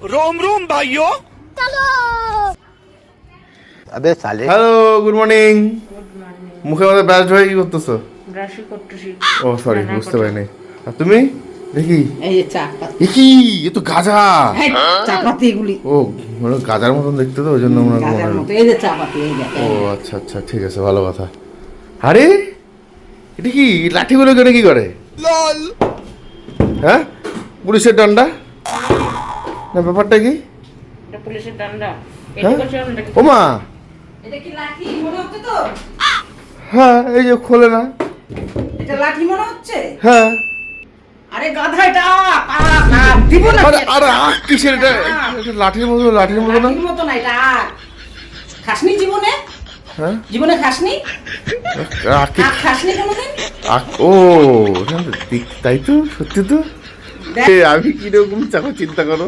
रोम रोम भाइयों अबे साले হ্যালো গুড মর্নিং মুখের মধ্যে ব্রাশ হয়ে কি করতেছো? ব্রাশই করতেছি। ও সরি বুঝতে পারিনি। আর তুমি দেখি এই যে চা পাতি, কি এ তো গাজা। এই চা পাতি এগুলি ও মানে গাজার মতন দেখতে তো ওই জন্য মনে হয় গাজার মতো। এই যে চা পাতি, এই দেখ। ও আচ্ছা আচ্ছা ঠিক আছে ভালো কথা। আরে এটা কি লাঠিগুলো কেন কি করে? হ্যাঁ পুলিশের ডান্ডা না ব্যাপারটা কি? এটা পুলিশের ডান্ডা। হ্যাঁ? এটা করছে আমরা কি? ওমা এটা কি লাঠি মনে হচ্ছে তো? হ্যাঁ এই যে খোলে না। এটা লাঠি মনে হচ্ছে? হ্যাঁ আরে গাধা এটা দিব না। আরে আরে আখ কিসের এটা? এটা লাঠির মতো না। লাঠির মতো না এটা। খাসনি জীবনে? হ্যাঁ জীবনে খাসনি? আখ কি- আখ খাসনি কোনোদিন? আখ ও তাই তো সত্যি তো। দেখ। আমি কিরকম চাকর চিন্তা করো।